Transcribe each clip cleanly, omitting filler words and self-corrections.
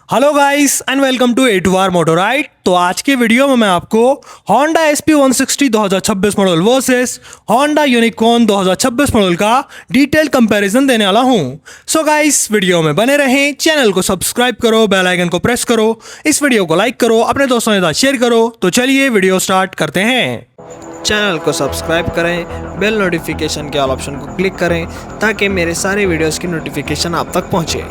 Hello guys and welcome to a two r moto ride. तो आज के video में मैं आपको Honda SP160 2026 model versus Honda Unicorn 2026 model का डिटेल कंपैरिजन देने वाला हूं। सो गाइस वीडियो में बने रहें, चैनल को सब्सक्राइब करो, बेल आइकन को प्रेस करो, इस वीडियो को लाइक करो, अपने दोस्तों के साथ शेयर करो। तो चलिए वीडियो स्टार्ट करते हैं। चैनल को सब्सक्राइब करें, बेल नोटिफिकेशन के ऑल ऑप्शन को क्लिक करें ताकि मेरे सारे वीडियोस की नोटिफिकेशन आप तक पहुंचे।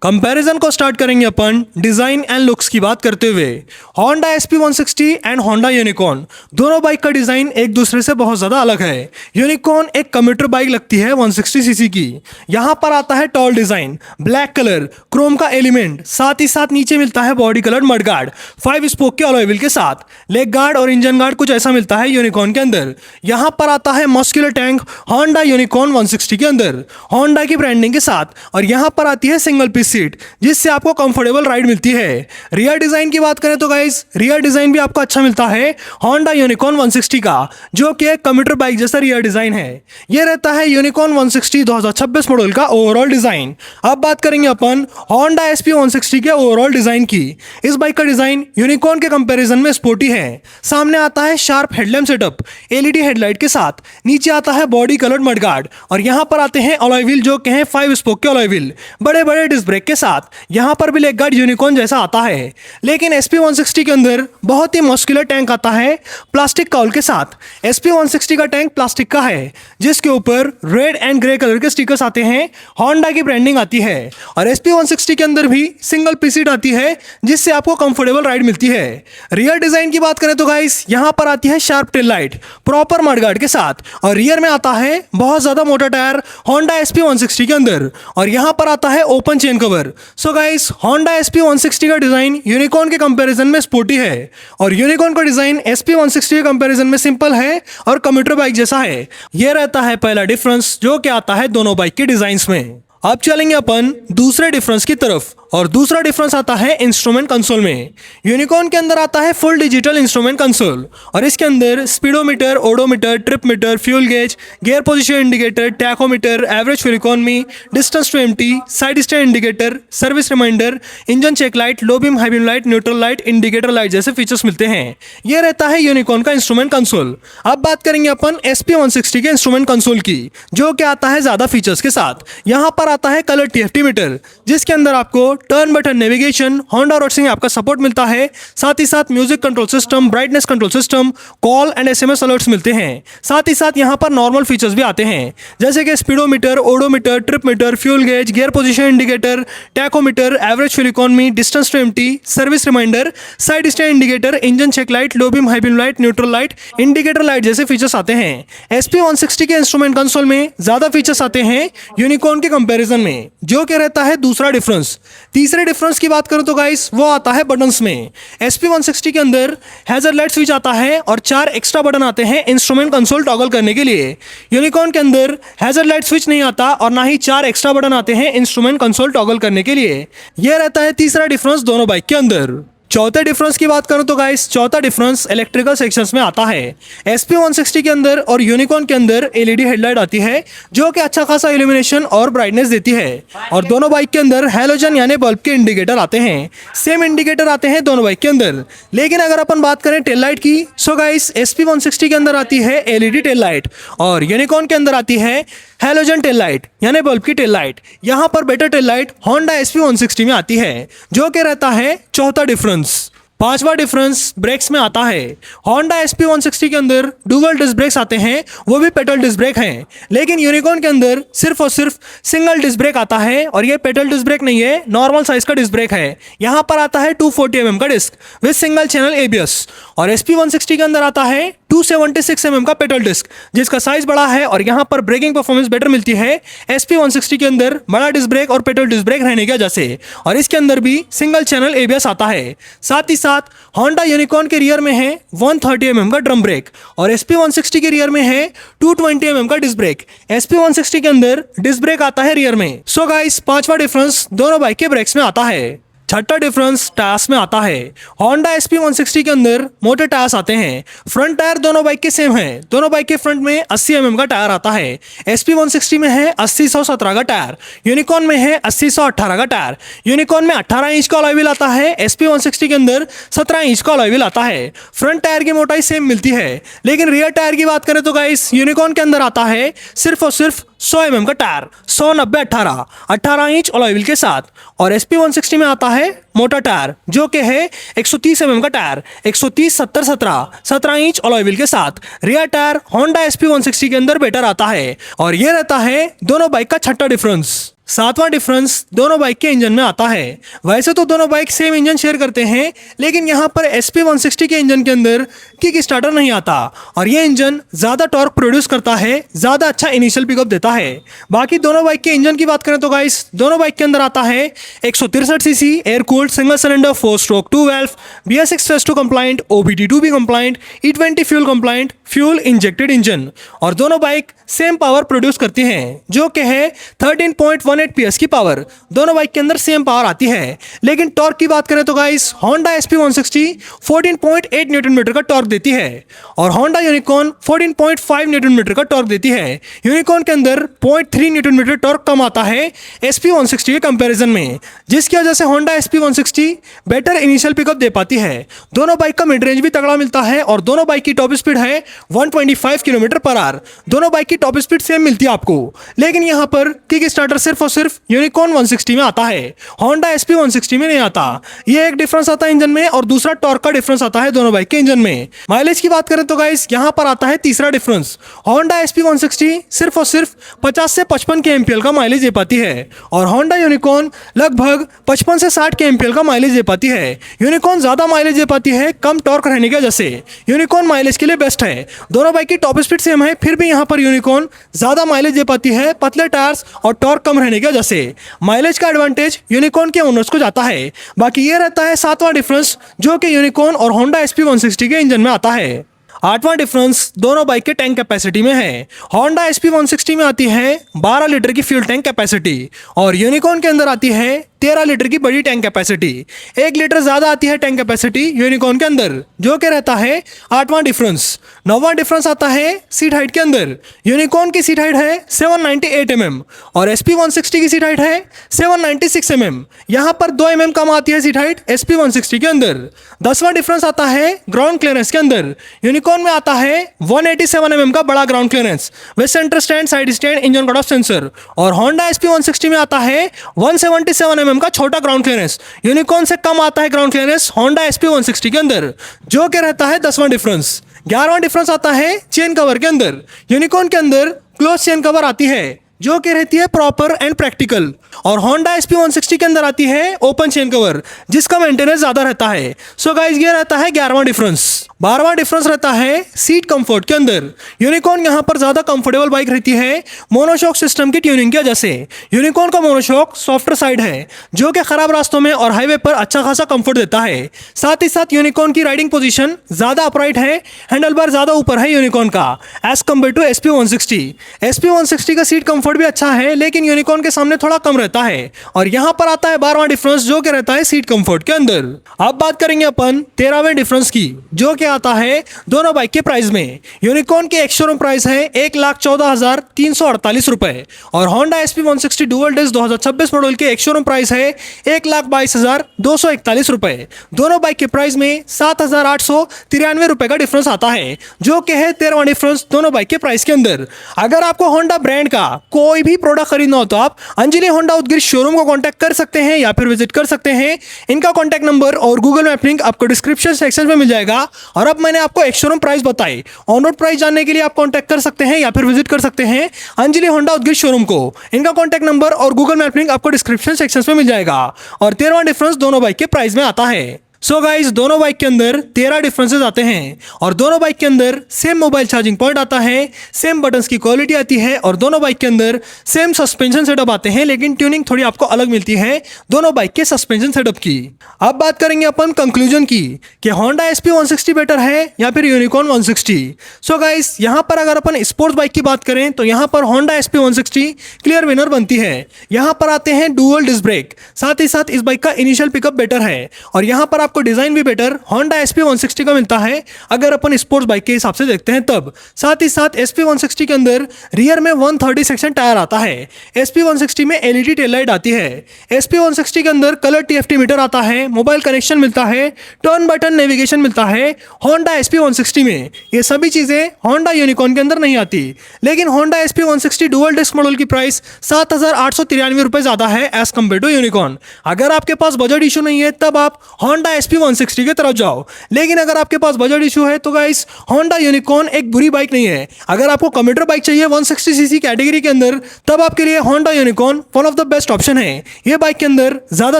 कंपैरिजन को स्टार्ट करेंगे अपन डिजाइन एंड लुक्स की बात करते हुए। Honda SP160 and Honda Unicorn दोनों बाइक का डिजाइन एक दूसरे से बहुत ज्यादा अलग है। यूनिकॉर्न एक कम्यूटर बाइक लगती है 160 सीसी की। यहाँ पर आता है tall design, black colour, chrome का एलिमेंट, साथ ही साथ नीचे मिलता है body colour mud guard 5 spoke के अलॉय व्हील के साथ। लेग गार्ड और इंजन गार्ड कुछ ऐसा मिलता है यूनिकॉर्न के अंदर। यहाँ पर आता है मस्कुलर टैंक Honda Unicorn 160 के अंदर Honda की ब्रांडिंग के साथ, और यहाँ पर आती है सिंगल पीस सीट जिससे आपको कंफर्टेबल राइड मिलती है। रियर डिजाइन की बात करें तो गाइस रियर डिजाइन भी आपको अच्छा मिलता है Honda Unicorn 160 का, जो कि एक कम्यूटर बाइक जैसा रियर डिजाइन है। यह रहता है Unicorn 160 2026 मॉडल का ओवरऑल डिजाइन। अब बात करेंगे अपन Honda SP160 के ओवरऑल डिजाइन की। इस बाइक का डिजाइन यूनिकॉर्न के कंपैरिजन में स्पोर्टी है। सामने आता है sharp headlamp setup LED headlight के साथ, नीचे आता है बॉडी कलर्ड मडगार्ड, और यहाँ पर आते हैं अलॉय व्हील जो कि हैं 5 स्पोक के अलॉय व्हील, बड़े बड़े डिस्क ब्रेक के साथ। यहां पर भी लेग गार्ड यूनिकॉर्न जैसा आता है, लेकिन SP160 के अंदर बहुत ही मस्कुलर टैंक आता है प्लास्टिक काउल के साथ। SP160 का टैंक प्लास्टिक का है जिसके ऊपर रेड एंड ग्रे कलर के स्टिकर्स आते हैं, Honda की ब्रांडिंग आती है। और SP160 के अंदर भी सिंगल पीस सीट आती है जिससे आपको कंफर्टेबल राइड मिलती है। रियर डिजाइन की बात करें तो गाइस यहां पर आती है sharp tail light proper mudguard के साथ, और रियर में आता है बहुत ज्यादा मोटा टायर Honda SP160 के अंदर, और यहां पर आता है open chain cover. So guys Honda SP160 का डिजाइन यूनिकॉर्न के कंपैरिजन में स्पोर्टी है, और यूनिकॉर्न का डिजाइन SP160 के कंपैरिजन में सिंपल है और कम्यूटर बाइक जैसा है। यह रहता है पहला डिफरेंस जो कि आता है दोनों बाइक के डिजाइन्स में। अब चलेंगे अपन दूसरे डिफरेंस की तरफ, और दूसरा डिफरेंस आता है इंस्ट्रूमेंट कंसोल में। यूनिकॉर्न के अंदर आता है फुल डिजिटल इंस्ट्रूमेंट कंसोल, और इसके अंदर speedometer, odometer, trip meter, fuel gauge, gear position indicator, tachometer, average fuel economy, distance to empty, side stand indicator, service reminder, engine check light, low beam, high beam light, neutral light, indicator light जैसे features मिलते हैं। यह रहता है unicorn का instrument console. अब बात करेंगे अपन SP160 के इंस्ट्रूमेंट कंसोल की, जो कि आता है ज्यादा फीचर्स के साथ। यहाँ पर आता है कलर TFT मीटर जिसके अंदर आपको turn button navigation, Honda road से आपका सपोर्ट मिलता है, साथ ही साथ music control system, brightness control system, call and SMS alerts मिलते हैं। साथ ही साथ यहाँ पर नॉर्मल फीचर्स भी आते हैं जैसे कि speedometer, odometer, trip meter, fuel gauge, gear position indicator, tachometer, average fuel economy, distance to empty, service reminder, side stand indicator, engine check light, low beam, high beam light, neutral light, indicator light जैसे features आते हैं। SP160 के instrument console में ज्यादा features आते हैं unicorn के comparison में, जो कि रहता है दूसरा डिफरेंस। तीसरे डिफरेंस की बात करो तो गाइस वो आता है बटन्स में। SP160 के अंदर हैजर्ड लाइट स्विच आता है और 4 एक्स्ट्रा बटन आते हैं इंस्ट्रूमेंट कंसोल टॉगल करने के लिए। यूनिकॉर्न के अंदर हैजर्ड लाइट स्विच नहीं आता और ना ही 4 एक्स्ट्रा बटन आते हैं इंस्ट्रूमेंट कंसोल टॉगल करने के लिए। यह रहता है तीसरा डिफरेंस दोनों बाइक के अंदर। चौथे डिफरेंस की बात करूं तो गाइस चौथा डिफरेंस इलेक्ट्रिकल सेक्शंस में आता है। SP160 के अंदर और यूनिकॉर्न के अंदर एलईडी हेडलाइट आती है जो कि अच्छा खासा इल्यूमिनेशन और ब्राइटनेस देती है, और दोनों बाइक के अंदर हैलोजन यानी बल्ब के इंडिकेटर आते हैं। सेम इंडिकेटर आते हैं दोनों बाइक के अंदर। लेकिन अगर अपन बात करें टेल लाइट की, सो गाइस SP160 के अंदर आती है एलईडी टेल लाइट और यूनिकॉर्न के अंदर आती है हैलोजन टेल लाइट यानी बल्ब की टेल लाइट। यहाँ पर better tail light Honda SP160 में आती है, जो कि रहता है चौथा डिफरेंस। पांचवा डिफरेंस ब्रेक्स में आता है। Honda SP160 के अंदर डुअल डिस्क ब्रेक्स आते हैं, वो भी पेडल डिस्क ब्रेक हैं, लेकिन यूनिकॉर्न के अंदर सिर्फ और सिर्फ सिंगल डिस्क ब्रेक आता है, और ये पेडल डिस्क ब्रेक नहीं है, नॉर्मल साइज का डिस्क ब्रेक है। यहाँ पर आता है 240 mm का disc with single channel ABS, और SP160 के अंदर आता है 276 mm का पेडल डिस्क जिसका साइज बड़ा है, और यहाँ पर ब्रेकिंग परफॉर्मेंस बेटर मिलती है SP160 के अंदर बड़ा डिस्क ब्रेक और पेडल डिस्क ब्रेक रहने की वजह से, और इसके अंदर भी सिंगल चैनल ABS आता है। साथ ही साथ Honda यूनिकॉर्न के रियर में है 130 mm का ड्रम ब्रेक, और SP160 के रियर में है 220 mm का डिस्क ब्रेक। SP160 के अंदर डिस्क ब्रेक आता है रियर में। सो गाइस पांचवा डिफरेंस दोनों बाइक के ब्रेक्स में आता है। छठा डिफरेंस टायर्स में आता है। Honda SP160 के अंदर मोटे टायर्स आते हैं। फ्रंट टायर दोनों बाइक के सेम हैं। दोनों बाइक के फ्रंट में 80 mm का टायर आता है। SP160 में है 80-117 का टायर, यूनिकॉर्न में है 80-118 का टायर। यूनिकॉर्न में 18 इंच का अलॉय व्हील आता है, SP160 के अंदर 17 इंच का अलॉय व्हील आता है। फ्रंट टायर की मोटाई सेम मिलती है, लेकिन रियर टायर की बात करें तो गाइस यूनिकॉर्न के अंदर आता है सिर्फ और सिर्फ 100 mm का टायर, 100-90-18 इंच अलॉय व्हील के साथ। और SP160 में आता है मोटा टायर जो कि है 130 mm का टायर, 130-70-17 इंच अलॉय व्हील के साथ। रियर टायर Honda SP160 के अंदर बेटर आता है। और ये रहता है दोनों बाइक का छठा डिफरेंस। सातवां डिफरेंस दोनों बाइक के इंजन में आता है। वैसे तो दोनों बाइक सेम इंजन शेयर करते हैं, लेकिन यहाँ पर SP160 के इंजन के अंदर किक स्टार्टर नहीं आता और ये इंजन ज़्यादा टॉर्क प्रोड्यूस करता है, ज़्यादा अच्छा इनिशियल पिकअप देता है। बाकी दोनों बाइक के इंजन की बात करें तो गाइस दोनों बाइक के अंदर आता है 163 CC air cooled single cylinder 4 stroke 2 valve BS6 phase 2 compliant, OBD2B compliant, E20 fuel compliant fuel injected engine. और दोनों बाइक सेम पावर प्रोड्यूस करती हैं जो कि है 13.18 PS की पावर। दोनों बाइक के अंदर सेम पावर आती है, लेकिन टॉर्क की बात करें तो guys Honda SP160 14.8 newton meter का टॉर्क देती है और Honda यूनिकॉर्न 14.5 न्यूटन मीटर का टॉर्क देती है। यूनिकॉर्न के अंदर 0.3 न्यूटन मीटर टॉर्क कम आता है SP160 के कंपैरिजन में, जिसकी वजह से Honda SP160 better initial pickup दे पाती है। दोनों बाइक का मिड रेंज भी तगड़ा मिलता है और दोनों बाइक की टॉप स्पीड है 125 किलोमीटर पर आवर। दोनों बाइक की टॉप स्पीड सेम मिलती है आपको, लेकिन यहाँ पर किक स्टार्टर सिर्फ और सिर्फ यूनिकॉर्न 160 में आता है, Honda SP160 में नहीं आता। ये एक डिफरेंस आता है इंजन में और दूसरा टॉर्क का डिफरेंस आता है दोनों बाइक के इंजन में। माइलेज की बात करें तो गाइस यहाँ पर आता है तीसरा डिफरेंस। Honda SP160 सिर्फ और सिर्फ 50 से 55 के MPL का माइलेज दे पाती है और Honda यूनिकॉर्न लगभग 55 से 60 के MPL का माइलेज दे पाती है। यूनिकॉर्न ज्यादा माइलेज दे पाती है कम टॉर्क रहने की वजह से। यूनिकॉर्न माइलेज के लिए बेस्ट है। दोनों बाइक की टॉप स्पीड सेम है, फिर भी यहाँ पर यूनिकॉर्न ज्यादा माइलेज दे पाती है पतले टायर्स और टॉर्क कम रहने की वजह से। माइलेज का एडवांटेज यूनिकॉर्न के ओनर्स को जाता है। बाकी ये रहता है सातवां डिफरेंस जो कि यूनिकॉर्न और Honda SP160 के इंजन में आता है। आठवां डिफरेंस दोनों बाइक के टैंक कैपेसिटी में है। Honda SP160 में आती है 12 लीटर की फ्यूल टैंक कैपेसिटी और यूनिकॉर्न के अंदर आती है 13 लीटर की बड़ी टैंक कैपेसिटी। 1 लीटर ज्यादा आती है टैंक कैपेसिटी यूनिकॉर्न के अंदर, जो कि रहता है आठवां डिफरेंस। नौवां डिफरेंस आता है सीट हाइट के अंदर। यूनिकॉर्न की सीट हाइट है 798 mm और SP160 की सीट हाइट है 796 mm। यहाँ पर 2 mm कम आती है सीट हाइट SP160 के अंदर। 10वां डिफरेंस आता है ग्राउंड क्लियरेंस के अंदर। यूनिकॉर्न में आता है 187 mm का बड़ा ground clearance with centre stand, side stand, engine cut off sensor और Honda SP160 में आता है 177 mm का छोटा ग्राउंड क्लियरेंस। यूनिकॉर्न से कम आता है ग्राउंड क्लियरेंस Honda SP160 के अंदर, जो कि रहता है 10वां डिफरेंस। 11वां डिफरेंस आता है चेन कवर के अंदर। यूनिकॉर्न के अंदर क्लोज चेन कवर आती है जो कि रहती है प्रॉपर एंड प्रैक्टिकल और Honda SP160 के अंदर आती है ओपन चेन कवर जिसका मेंटेनेंस ज्यादा रहता है। सो गाइस ये रहता है 11वां डिफरेंस। 12वां डिफरेंस रहता है सीट कंफर्ट के अंदर। यूनिकॉर्न यहाँ पर ज्यादा कंफर्टेबल बाइक रहती है मोनोशॉक सिस्टम की ट्यूनिंग की वजह से। यूनिकॉर्न का मोनोशॉक सॉफ्टर साइड है जो कि खराब रास्तों में और हाईवे पर अच्छा खासा कंफर्ट देता है। साथ ही साथ यूनिकॉर्न की राइडिंग पोजीशन ज्यादा अपराइट है, हैंडल बार ज्यादा ऊपर है यूनिकॉर्न का as compare to SP160। SP160 का सीट कंफर्ट भी अच्छा है, लेकिन यूनिकॉर्न के सामने थोड़ा कम रहता है। और यहाँ पर आता है 12वां डिफरेंस जो कि रहता है सीट कंफर्ट के अंदर। अब बात करेंगे अपन 13वें डिफरेंस की, जो कि आता है दोनों बाइक के प्राइस में। यूनिकॉर्न की एक्स शोरूम प्राइस है 1,14,348 रुपए और Honda SP160 dual disc 2026 model की एक्स शोरूम प्राइस है 1,22,241 रुपए। दोनों बाइक के प्राइस में 7,893 रुपए का डिफरेंस आता है, जो कि है 13वां डिफरेंस दोनों बाइक के प्राइस के अंदर। अगर आपको Honda ब्रांड का कोई भी प्रोडक्ट खरीदना हो तो आप अंजलि होंडा उदगीर शोरूम को कांटेक्ट कर सकते हैं या फिर विजिट कर सकते हैं। इनका कांटेक्ट नंबर और गूगल मैप लिंक आपको डिस्क्रिप्शन सेक्शन में मिल जाएगा। और अब मैंने आपको एक शोरूम प्राइस बताई, ऑन रोड प्राइस जानने के लिए आप कांटेक्ट कर सकते हैं या फिर विजिट कर सकते हैं अंजलि होंडा उदगीर शोरूम को। इनका कांटेक्ट नंबर और गूगल मैप लिंक आपको डिस्क्रिप्शन सेक्शन में मिल जाएगा। और 13वां डिफरेंस दोनों बाइक के प्राइस में आता है। सो गाइस दोनों बाइक के अंदर 13 डिफरेंसेस आते हैं और दोनों बाइक के अंदर सेम मोबाइल चार्जिंग पॉइंट आता है, सेम बटन्स की क्वालिटी आती है और दोनों बाइक के अंदर सेम सस्पेंशन सेटअप आते हैं, लेकिन ट्यूनिंग थोड़ी आपको अलग मिलती है दोनों बाइक के सस्पेंशन सेटअप की। अब बात करेंगे अपन कंक्लूजन की कि Honda SP160 बेटर है या फिर यूनिकॉर्न 160। सो गाइस यहाँ पर अगर अपन स्पोर्ट्स बाइक की बात करें तो यहाँ पर Honda SP160 क्लियर विनर बनती है। यहाँ पर आते हैं डुअल डिस्क ब्रेक, साथ ही साथ इस बाइक का इनिशियल पिकअप बेटर है और यहाँ पर आपको डिजाइन भी बेटर Honda SP160 का मिलता है अगर अपन स्पोर्ट्स बाइक के हिसाब से देखते हैं तब। साथ ही साथ SP160 के अंदर रियर में 130 सेक्शन टायर आता है। SP160 में LED टेल लाइट आती है। SP160 के अंदर कलर TFT मीटर आता है, मोबाइल कनेक्शन मिलता है, टर्न बाय टर्न नेविगेशन मिलता है। Honda SP160 में ये सभी चीजें Honda यूनिकॉर्न के अंदर नहीं आती, लेकिन Honda SP160 dual disc model की प्राइस 7,893 रुपए ज्यादा है एज कम्पेयर टू यूनिकॉर्न। अगर आपके पास बजट इशू नहीं है तब आप Honda SP160 की तरफ जाओ, लेकिन अगर आपके पास बजट इशू है तो गाइस Honda यूनिकॉर्न एक बुरी बाइक नहीं है। अगर आपको कम्यूटर बाइक चाहिए 160cc कैटेगरी के अंदर तब आपके लिए Honda unicorn one of the best option है। ये बाइक के अंदर ज्यादा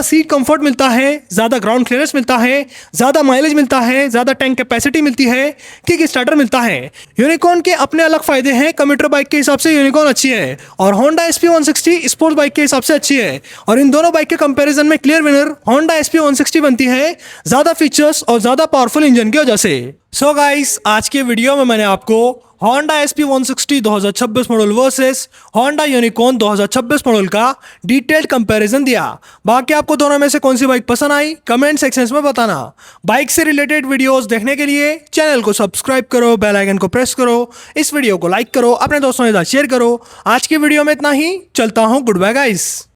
सीट कंफर्ट मिलता है, ज्यादा ग्राउंड क्लियरेंस मिलता है, ज्यादा माइलेज मिलता है, ज्यादा टैंक कैपेसिटी मिलती है, किक स्टार्टर मिलता है। यूनिकॉर्न के अपने अलग फायदे हैं, कम्यूटर बाइक के हिसाब से यूनिकॉर्न अच्छी है और Honda SP160 स्पोर्ट्स बाइक के हिसाब से अच्छी है और इन दोनों बाइक के कंपैरिजन में क्लियर विनर Honda SP160 बनती है ज्यादा फीचर्स और ज्यादा पावरफुल इंजन की वजह से। सो गाइस आज के वीडियो में मैंने आपको Honda SP160 2026 model versus Honda unicorn 2026 model का डिटेल्ड कंपैरिजन दिया। बाकी आपको दोनों में से कौन सी बाइक पसंद आई कमेंट सेक्शंस में बताना। बाइक से रिलेटेड वीडियोस देखने के लिए चैनल को सब्सक्राइब करो, बेल आइकन को प्रेस करो, इस वीडियो को लाइक करो, अपने दोस्तों के साथ शेयर करो। आज की वीडियो में इतना ही, चलता हूँ, गुड बाय गाइस।